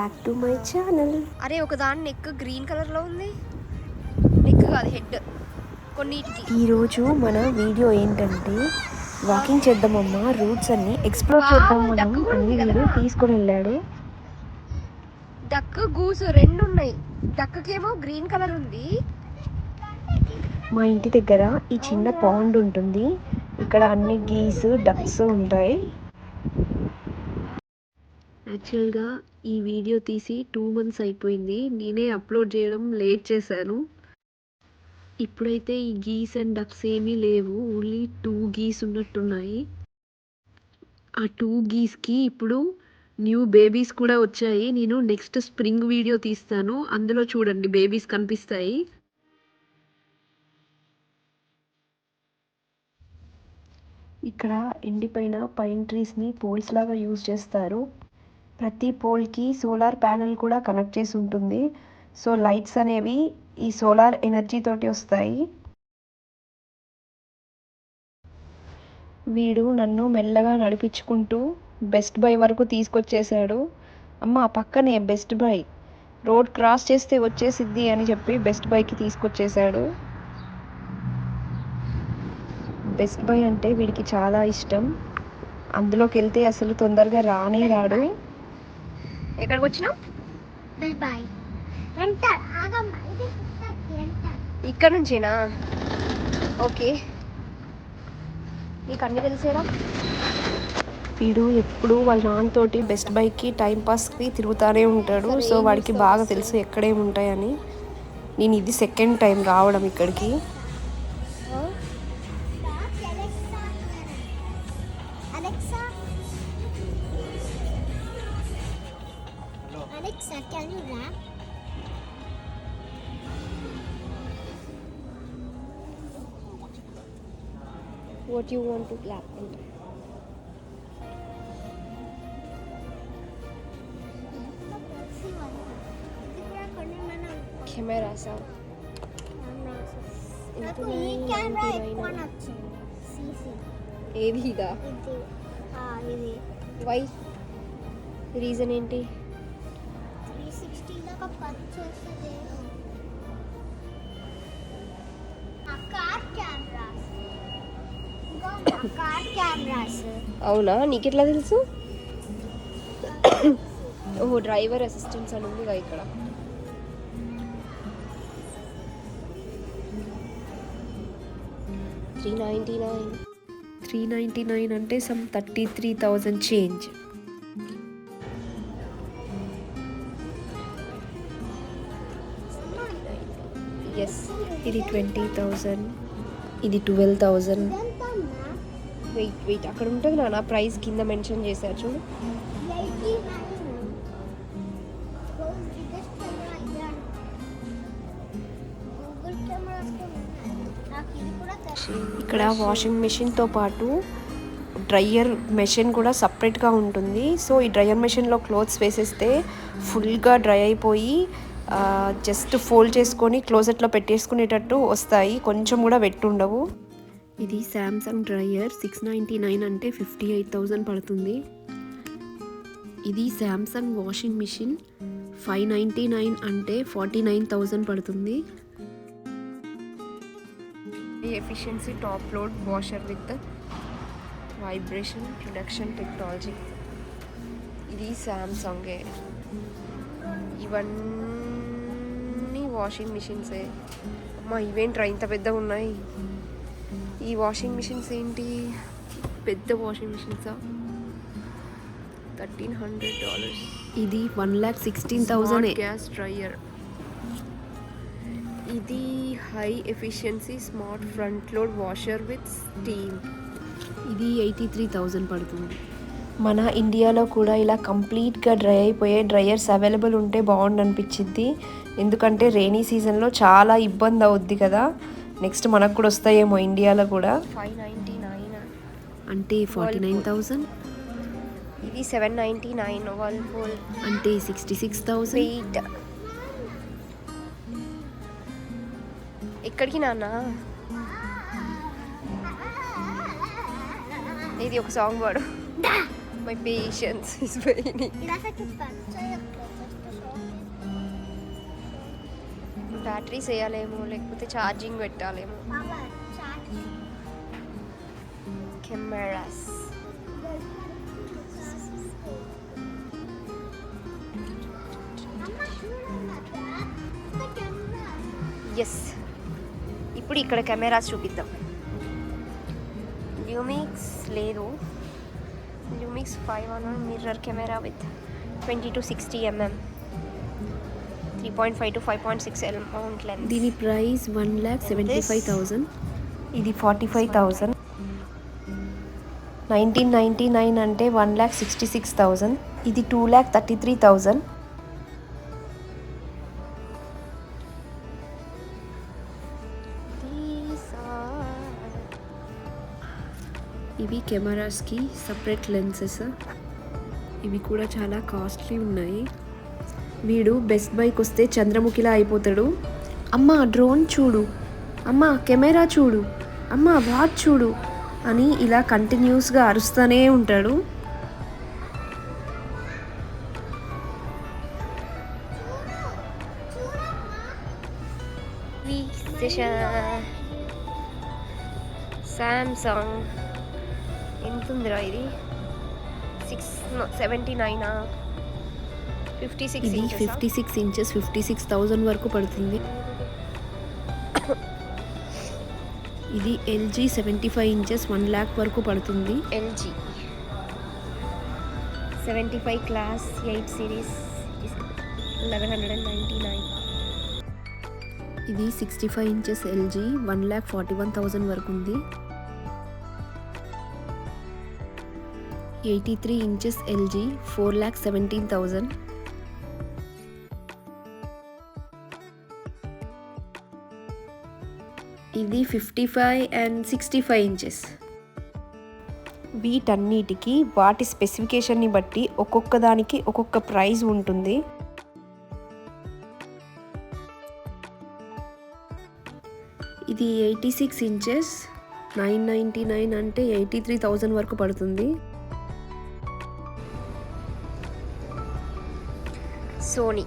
Back to my channel. అరే ఒక దాని నెక్ గ్రీన్ కలర్లో ఉంది. నెక్ కాదు, హెడ్ కొన్నిటికి. ఈరోజు మన వీడియో ఏంటంటే వాకింగ్ చేద్దామమ్మా, రూట్స్ అన్ని ఎక్స్ప్లోర్ చేద్దాం మనం అన్ని. వీడు తీసుకొని వెళ్ళాడు. డక్ గూసు రెండు ఉన్నాయి. డక్కేమో గ్రీన్ కలర్ ఉంది. మా ఇంటి దగ్గర ఈ చిన్న పాండ్ ఉంటుంది. ఇక్కడ అన్ని గీస్, డక్స్ ఉంటాయి. యాక్చువల్గా ఈ వీడియో తీసి 2 months అయిపోయింది. నేనే అప్లోడ్ చేయడం లేట్ చేశాను. ఇప్పుడైతే ఈ గీస్ అండ్ డక్స్ ఏమీ లేవు, ఓన్లీ 2 గీస్ ఉన్నట్టున్నాయి. ఆ 2 గీస్కి ఇప్పుడు న్యూ బేబీస్ కూడా వచ్చాయి. నేను నెక్స్ట్ స్ప్రింగ్ వీడియో తీస్తాను, అందులో చూడండి బేబీస్ కనిపిస్తాయి. ఇక్కడ ఎండిపోయిన పైన్ ట్రీస్ని పోల్స్ లాగా యూజ్ చేస్తారు. ప్రతి పోల్కి సోలార్ ప్యానెల్ కూడా కనెక్ట్ చేసి ఉంటుంది. సో లైట్స్ అనేవి ఈ సోలార్ ఎనర్జీ తోటి వస్తాయి. వీడు నన్ను మెల్లగా నడిపించుకుంటూ బెస్ట్ బై వరకు తీసుకొచ్చేసాడు. అమ్మ పక్కనే బెస్ట్ బై, రోడ్ క్రాస్ చేస్తే వచ్చేసిద్ది అని చెప్పి బెస్ట్ బైకి తీసుకొచ్చేసాడు. బెస్ట్ బై అంటే వీడికి చాలా ఇష్టం. అందులోకి వెళ్తే అసలు తొందరగా రాడు. ఎక్కడికి వచ్చినావు? ఇక్కడ నుంచేనా? ఓకే, నీకు అన్నీ తెలిసేరా? వీడు ఎప్పుడు వాళ్ళ నాన్నతోటి బెస్ట్ బైకి టైంపాస్కి తిరుగుతూనే ఉంటాడు. సో వాడికి బాగా తెలుసు ఎక్కడేమి ఉంటాయని. నేను ఇది 2nd టైం రావడం ఇక్కడికి. Alexa, can you rap? What you want to clap on? Camera సా నాకు ఈ కెమెరా ఎక్కువ నచ్చింది. ఏది ఇదా? ఇది వై రీజన్ ఏంటి? 360 దాకా పనిచేస్తుంది. Car cameras. అవునా, నీకెట్లా తెలుసు? ఓహో, డ్రైవర్ అసిస్టెంట్స్ అని ఉందిగా ఇక్కడ. $399 అంటే సమ్ 33,000 చేంజ్. ఎస్, ఇది 20,000, ఇది 12,000. వెయిట్ అక్కడ ఉంటుంది నా ప్రైస్ కింద మెన్షన్ చేశారు చూడు. ఇక్కడ వాషింగ్ మెషిన్తో పాటు డ్రయర్ మెషిన్ కూడా సపరేట్గా ఉంటుంది. సో ఈ డ్రయర్ మెషిన్లో క్లోత్స్ వేసేస్తే ఫుల్గా డ్రై అయిపోయి జస్ట్ ఫోల్డ్ చేసుకొని క్లోజెట్లో పెట్టేసుకునేటట్టు వస్తాయి, కొంచెం కూడా వెట్టుండవు. ఇది శాంసంగ్ డ్రయర్. 699 అంటే 58,000 పడుతుంది. ఇది శాంసంగ్ వాషింగ్ మిషన్ 599 అంటే 49,000 పడుతుంది. Efficiency top load washer with vibration reduction technology. ఇది శాంసంగే. ఇవన్నీ వాషింగ్ మిషన్సే. అమ్మా ఇవేంట్రా ఇంత పెద్దగా ఉన్నాయి? ఈ వాషింగ్ మిషన్స్ ఏంటి, పెద్ద వాషింగ్ మిషన్సా? $1,300. ఇది 1,16,000 గ్యాస్ డ్రయర్. ఇది high efficiency smart front load washer with steam. ఇది 83,000 పడుతుంది. మన ఇండియాలో కూడా ఇలా కంప్లీట్గా డ్రై అయిపోయే డ్రయర్స్ అవైలబుల్ ఉంటే బాగుండు అనిపించింది. ఎందుకంటే రెయినీ సీజన్లో చాలా ఇబ్బంది అవుద్ది కదా. నెక్స్ట్ మనకు కూడా వస్తాయేమో ఇండియాలో కూడా. 599 అంటే 49,000. ఇది 799 వర్ల్పూల్ అంటే 66,000. వెయిట్ ఎక్కడికి నాన్న? ఇది ఒక సాంగ్ పాడు. My patience is waiting. Batteries వేయాలేమో లేకపోతే ఛార్జింగ్ పెట్టాలేమో. Power charge. కెమెరాస్ అమ్మ చూడమ్మా ఒక కెమెరా. ఎస్. ఇప్పుడు ఇక్కడ కెమెరాస్ చూపిద్దాం. ల్యూమిక్స్ లేదు. ల్యూమిక్స్ 500 mirror camera with 20 to 60 mm, 3.5 to 5.6 mount lens. దీని ప్రైస్ 1,75,000. ఇది 45,000. 1999 అంటే 1,66,000. ఇది 2,33,000. These are ఇవి కెమెరాస్కి సపరేట్ లెన్సెస్. ఇవి కూడా చాలా కాస్ట్లీ ఉన్నాయి. వీడు బెస్ట్ బైకి వస్తే చంద్రముఖిలా అయిపోతాడు. అమ్మ డ్రోన్ చూడు, అమ్మ కెమెరా చూడు, అమ్మ వాచ్ చూడు అని ఇలా కంటిన్యూస్గా అరుస్తూనే ఉంటాడు. సామ్సంగ్ ఎంత ఉందిరా ఇది? 79 56 ఇది inches. 56 ఇంచెస్ 56,000 వరకు పడుతుంది. ఇది ఎల్జీ 75 ఇంచెస్ 1 lakh వరకు పడుతుంది. LG 75 class 8 series 1199. ఇది 65 ఇంచెస్ ఎల్జీ 1,41,000 వరకు ఉంది. 83 ఇంచెస్ ఎల్జీ 4,17,000. ఇది 55 and 65 ఇంచెస్. వీటన్నిటికీ వాటి స్పెసిఫికేషన్ని బట్టి ఒక్కొక్క దానికి ఒక్కొక్క ప్రైస్ ఉంటుంది. ఇది 86 ఇంచెస్ 999 అంటే 83,000 వరకు పడుతుంది. సోనీ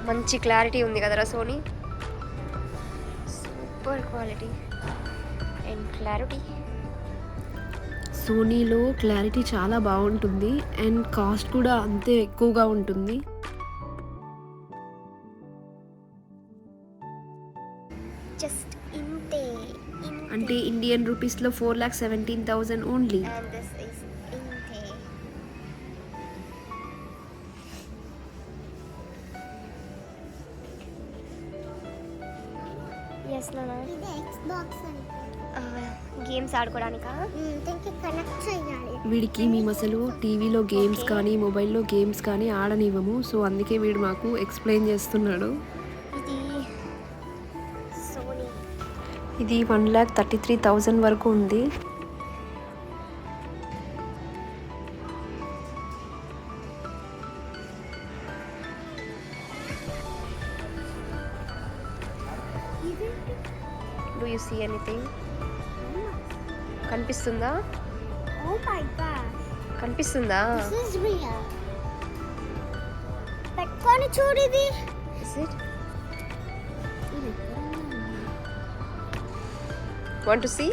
మంచి క్లారిటీ ఉంది కదరా. Sony super quality and clarity. సోనీలో క్లారిటీ చాలా బాగుంటుంది అండ్ కాస్ట్ కూడా అంతే ఎక్కువగా ఉంటుంది. జస్ట్ ఇంతే. అంటే ఇండియన్ రూపీస్లో 4,17,000 ఓన్లీ. అండ్ దిస్ ఇస్ ఇంతే. ఎస్ నాన్న. ఇది ఎక్స్బాక్స్ అని గేమ్స్ ఆడుకోవడానికా? దీనికి కనెక్ట్ చేయాలి. వీడికి మేము అసలు టీవీలో గేమ్స్ కానీ మొబైల్లో గేమ్స్ కానీ ఆడనివ్వము. సో అందుకే వీడు మాకు ఎక్స్ప్లెయిన్ చేస్తున్నాడు. ఇది సోనీ. ఇది 1,33,000 వరకు ఉంది. Do you see anything? కనిపిస్తుందా? Oh my God. కనిపిస్తుందా? This is real. పెట్టుకొని చూడు ఇది. Is it? Want to see?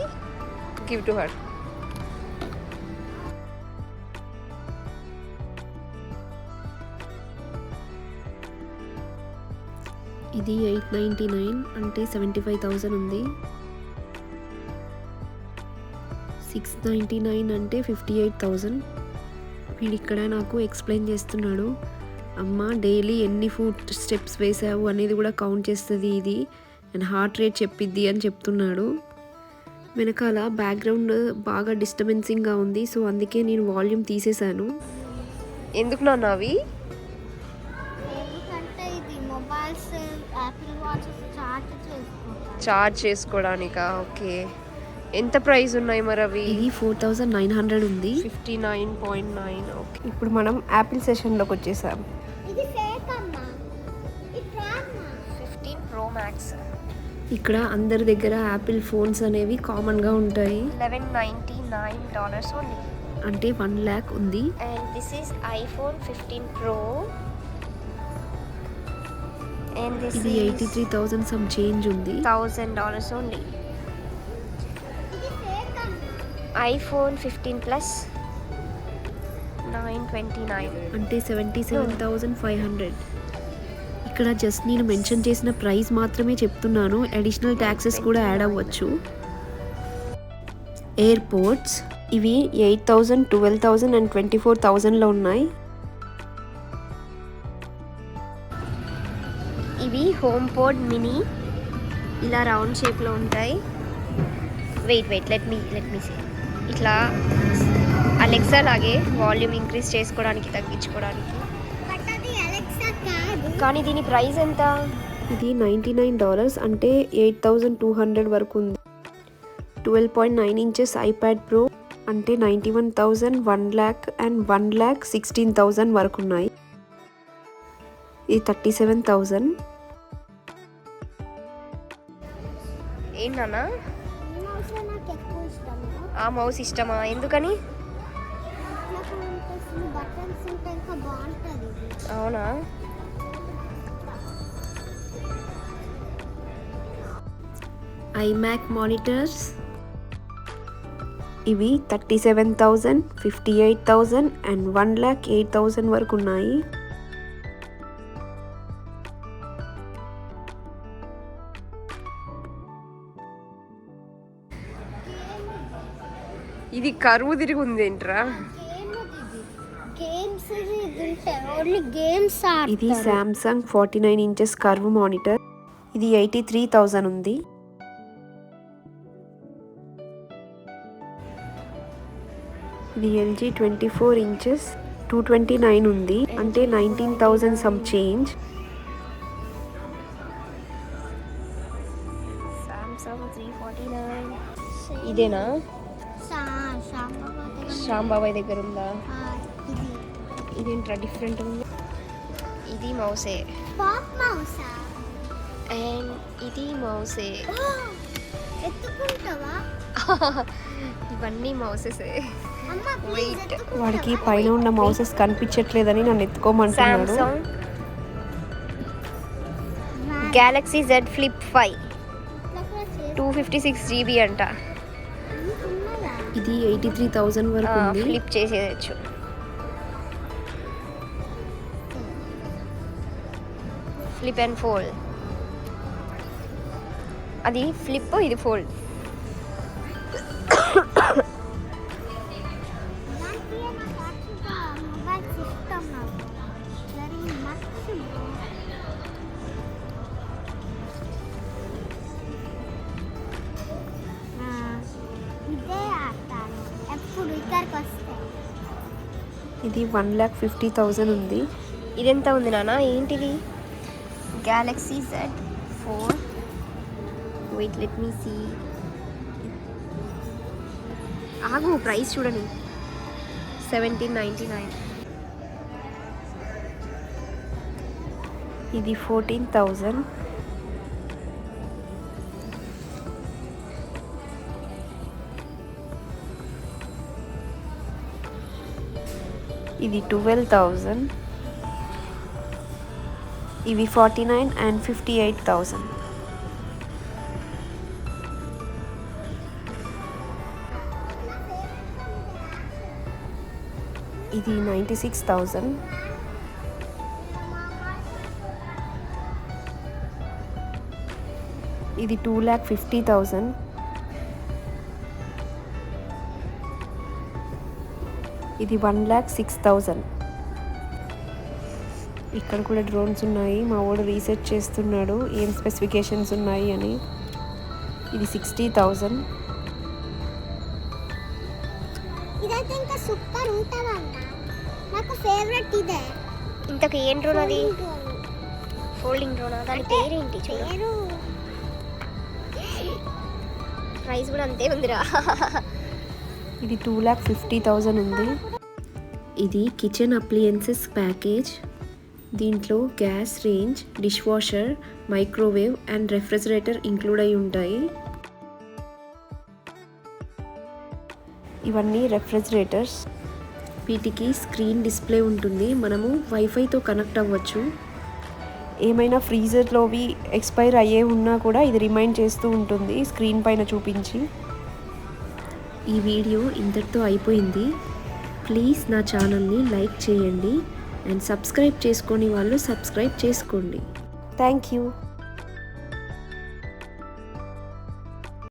Give to her. ఇది 899 అంటే 75,000 ఉంది. 699 అంటే 58,000. వీడు ఇక్కడ నాకు ఎక్స్ప్లెయిన్ చేస్తున్నాడు. అమ్మ డైలీ ఎన్ని ఫుట్ స్టెప్స్ వేసావు అనేది కూడా కౌంట్ చేస్తుంది ఇది అండ్ హార్ట్ రేట్ చెప్పిద్ది అని చెప్తున్నాడు. వెనకాల బ్యాక్గ్రౌండ్ బాగా డిస్టర్బెన్సింగ్గా ఉంది. సో అందుకే నేను వాల్యూమ్ తీసేశాను. ఎందుకు నాన్న అవి? ఎందుకంటే ఇది మొబైల్స్ యాపిల్ వాచెస్ చార్జ్ చేసుకోవడానికా? ఓకే. ఎంత ప్రైస్ ఉన్నాయి మరి అవి? ఇది 4,900 ఉంది. 59.9. ఓకే. ఇప్పుడు మనం యాపిల్ సెషన్లోకి వచ్చేసాం. ఇది ఫేక్ అమ్మా. ఇది రామ్మా. 15 Pro Max ఇక్కడ అందరి దగ్గర యాపిల్ ఫోన్స్ అనేవి కామన్గా ఉంటాయి. $1199 only. అంటే 1 lakh ఉంది. And this is iPhone 15 Pro And this ఇది is 83,000 సమ్ చేంజ్ ఉంది. $1,000 only. ఇది ఫేక్ అమ్మా. iPhone 15 Plus 929. అంటే 77,500. ఇక్కడ జస్ట్ నేను మెన్షన్ చేసిన ప్రైస్ మాత్రమే చెప్తున్నాను, అడిషనల్ ట్యాక్సెస్ కూడా యాడ్ అవ్వచ్చు. ఎయిర్పోర్ట్స్ ఇవి 8,000, 12,000 అండ్ 24,000లో ఉన్నాయి. ఇవి హోమ్ పోడ్ మినీ, ఇలా రౌండ్ షేప్లో ఉంటాయి. Wait let me see. ఇట్లా అలెక్సా లాగే వాల్యూమ్ ఇంక్రీజ్ చేసుకోవడానికి, తగ్గించుకోవడానికి. బట్ అది అలెక్సా కాదు. కానీ దీని ప్రైస్ ఎంత? ఇది $99 అంటే 8,200 వరకు ఉంది. 12.9 ఇంచెస్ ఐప్యాడ్ ప్రో అంటే 91,000, 1 lakh అండ్ 1,16,000 వరకు ఉన్నాయి. ఇది 37,000. ఏంటన్నా మౌస్ నాకు ఎక్కువ ఇష్టము. ఆ మౌస్ ఇష్టమా? ఎందుకని? నాకు అనిపిస్తుంది బటన్స్ ఉంటే ఇంకా బాగుంటుంది ఇది. అవునా? ఐమ్యాక్ మానిటర్స్ ఇవి 37,000, 58,000 అండ్ 1,08,000 వరకు ఉన్నాయి. ఇది కరువు తిరిగి ఉంది ఏంట్రా? గేమ్స్ ఇది ఉంటాయి. ఓన్లీ గేమ్స్ ఇది సామ్సంగ్ 49 ఇంచెస్ కర్వ్ మానిటర్. ఇది 83,000 ఉంది. ఇది ఎల్జీ 24 ఇంచెస్ 229 ఉంది అంటే 19,000 సమ్ చేంజ్. సామ్సంగ్ 349. ఇదేనా? శ్యాంబాబాయ్ దగ్గర ఉందా? ఇది ఇదేంట్రా డిఫరెంట్ ఉంది? ఇది మౌసే పాప్ మౌస్. అండ్ ఇది మౌసే. ఎత్తుకుంటావా? ఇవన్నీ మౌసెసే. అమ్మ Wait. వాడికి పైన ఉన్న మౌసెస్ కనిపించట్లేదని నన్ను ఎత్తుకోమంటున్నాడు. Samsung Galaxy Z Flip 5 256 GB అంట. ఇది 83,000 వరకు ఉంది. ఫ్లిప్ చేసేయచ్చు. Flip and fold. అది ఫ్లిప్, ఇది ఫోల్డ్. మొబైల్ సిస్టమ్ నాకు వెరీ మచ్. ఇదే ఆడతాను ఎప్పుడు ఇక్కడికి వస్తే. ఇది 1,50,000 ఉంది. ఇదెంత ఉంది నాన్న? ఏంటిది? Galaxy Z 4. Wait let me see. ఆగు, ప్రైస్ చూడండి. 1799. ఇది 14,000. ఇది 12,000. ఇవి 49 అండ్ 58,000. ఇది 96,000. ఇది 2,50,000. ఇది 1,06,000. ఇక్కడ కూడా డ్రోన్స్ ఉన్నాయి. మా వాడు రీసెర్చ్ చేస్తున్నాడు ఏం స్పెసిఫికేషన్స్ ఉన్నాయి అని. ఇది 60,000. ఇదైతే ఇంకా సూపర్ ఉంటుందన్న. నాకు ఫేవరెట్ ఇదే. ఇంతకు ఏం డ్రోన్ అది? ఫోల్డింగ్ డ్రోనా? దాని పేరేంటి? పేరు ప్రైస్ కూడా అంతే ఉందిరా. ఇది 2,50,000 ఉంది. ఇది కిచెన్ అప్లియన్సెస్ ప్యాకేజ్. దీంట్లో gas range, dish washer, microwave and refrigerator include అయి ఉంటాయి. ఇవన్నీ రెఫ్రిజిరేటర్స్. వీటికి స్క్రీన్ డిస్ప్లే ఉంటుంది. మనము వైఫైతో కనెక్ట్ అవ్వచ్చు. ఏమైనా ఫ్రీజర్లోవి ఎక్స్పైర్ అయ్యే ఉన్నా కూడా ఇది రిమైండ్ చేస్తూ ఉంటుంది స్క్రీన్ పైన చూపించి. ఈ వీడియో ఇంతటితో అయిపోయింది. ప్లీజ్ నా ఛానల్ని లైక్ చేయండి అండ్ సబ్స్క్రైబ్ చేసుకోని వాళ్ళు సబ్స్క్రైబ్ చేసుకోండి. Thank you.